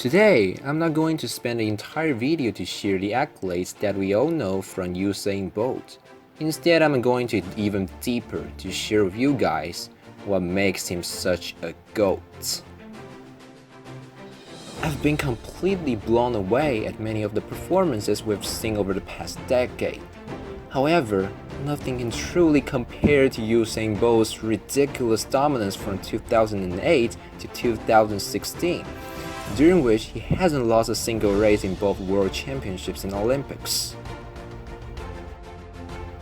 Today, I'm not going to spend the entire video to share the accolades that we all know from Usain Bolt. Instead, I'm going to dig even deeper to share with you guys what makes him such a GOAT. I've been completely blown away at many of the performances we've seen over the past decade. However, nothing can truly compare to Usain Bolt's ridiculous dominance from 2008 to 2016, during which he hasn't lost a single race in both World Championships and Olympics.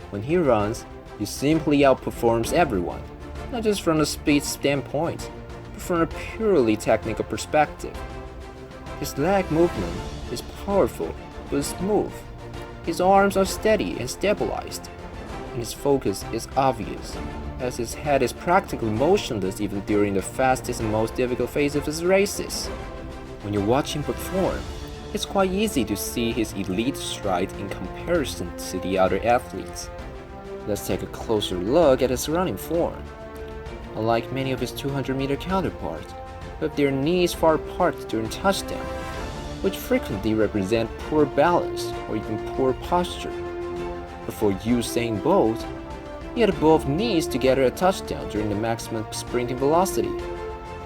When he runs, he simply outperforms everyone, not just from a speed standpoint, but from a purely technical perspective. His leg movement is powerful but smooth, his arms are steady and stabilized, and his focus is obvious, as his head is practically motionless even during the fastest and most difficult phase of his races. When you watch him perform, it's quite easy to see his elite stride in comparison to the other athletes. Let's take a closer look at his running form. Unlike many of his 200-meter counterparts, who have their knees far apart during touchdown, which frequently represent poor balance or even poor posture. But for Usain Bolt, he had both knees to gather a touchdown during the maximum sprinting velocity.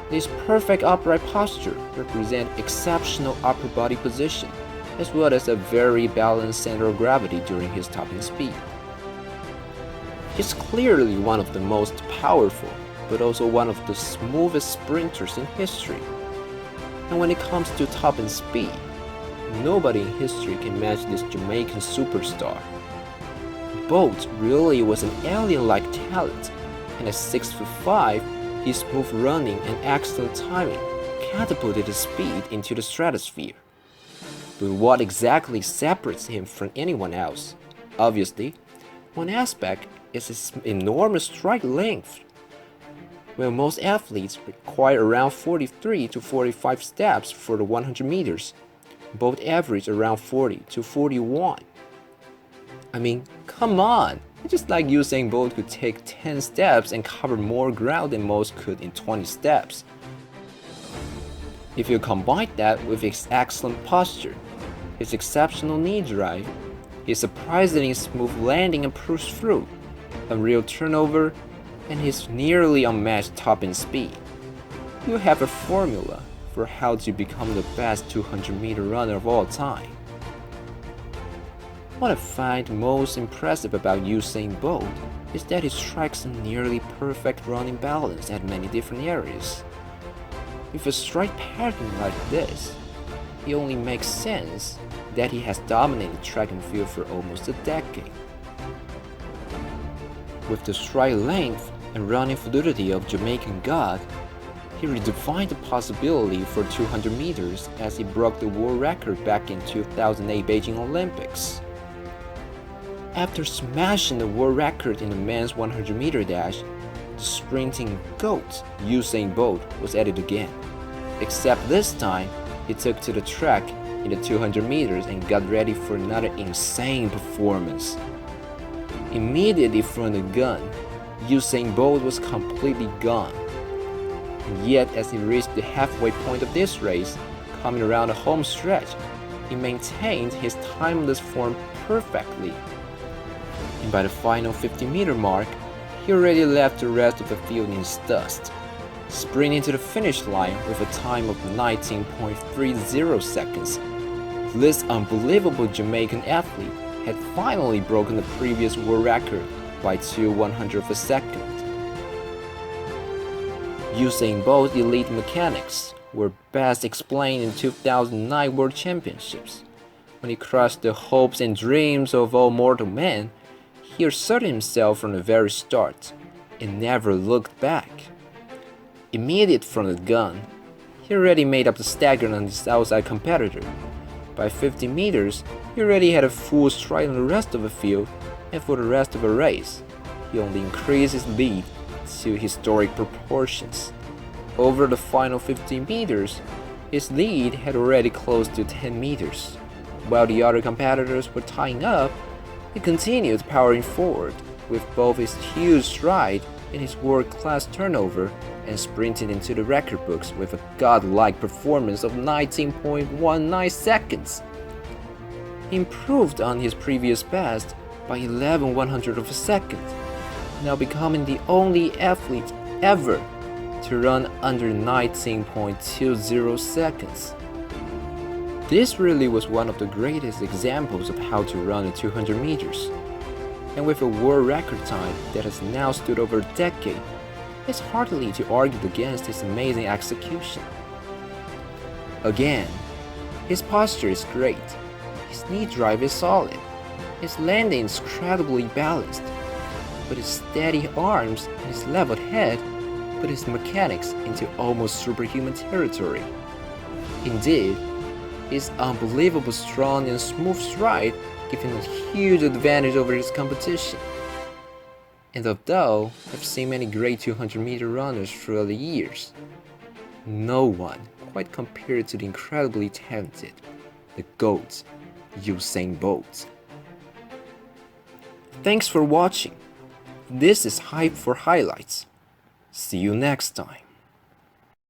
His perfect upright posture represents exceptional upper body position, as well as a very balanced center of gravity during his topping speed. He's clearly one of the most powerful, but also one of the smoothest sprinters in history. And when it comes to topping speed, nobody in history can match this Jamaican superstar. Bolt really was an alien-like talent, and at 6'5", his smooth running and excellent timing catapulted his speed into the stratosphere. But what exactly separates him from anyone else? Obviously, one aspect is his enormous stride length. While most athletes require around 43 to 45 steps for the 100 meters, Bolt average around 40 to 41. I mean, come on! It's just like Usain Bolt could take 10 steps and cover more ground than most could in 20 steps. If you combine that with his excellent posture, his exceptional knee drive, his surprisingly smooth landing and push through, unreal turnover, and his nearly unmatched topping speed, you have a formula for how to become the best 200-meter runner of all time. What I find most impressive about Usain Bolt is that he strikes a nearly perfect running balance at many different areas. With a stride pattern like this, it only makes sense that he has dominated track and field for almost a decade. With the stride length and running fluidity of Jamaican God, he redefined the possibility for 200 meters as he broke the world record back in 2008 Beijing Olympics. After smashing the world record in the men's 100-meter dash, the sprinting GOAT Usain Bolt was at it again. Except this time, he took to the track in the 200 meters and got ready for another insane performance. Immediately from the gun, Usain Bolt was completely gone. And yet, as he reached the halfway point of this race, coming around the home stretch, he maintained his timeless form perfectly. And by the final 50-meter mark, he already left the rest of the field in dust, sprinting to the finish line with a time of 19.30 seconds. This unbelievable Jamaican athlete had finally broken the previous world record by 2/100 of a second. Usain Bolt's elite mechanics were best explained in 2009 World Championships. When he crushed the hopes and dreams of all mortal men, he asserted himself from the very start and never looked back. Immediate from the gun, he already made up the stagger on his outside competitor. By 50 meters, he already had a full stride on the rest of the field, and for the rest of the race, he only increased his lead to historic proportions. Over the final 15 meters, his lead had already closed to 10 meters. While the other competitors were tying up, he continued powering forward with both his huge stride in his world-class turnover and sprinted into the record books with a godlike performance of 19.19 seconds. He improved on his previous best by 11/100 of a second, now becoming the only athlete ever to run under 19.20 seconds. This really was one of the greatest examples of how to run at 200 meters. And with a world record time that has now stood over a decade, it's hardly to argue against his amazing execution. Again, his posture is great, his knee drive is solid, his landing is incredibly balanced, but his steady arms and his leveled head put his mechanics into almost superhuman territory. Indeed, his unbelievable strong and smooth stride gave him a huge advantage over his competition. And although I've seen many great 200-meter runners throughout the years, no one quite compared to the incredibly talented, the GOAT, Usain Bolt. Thanks for watching. This is Hype for Highlights. See you next time.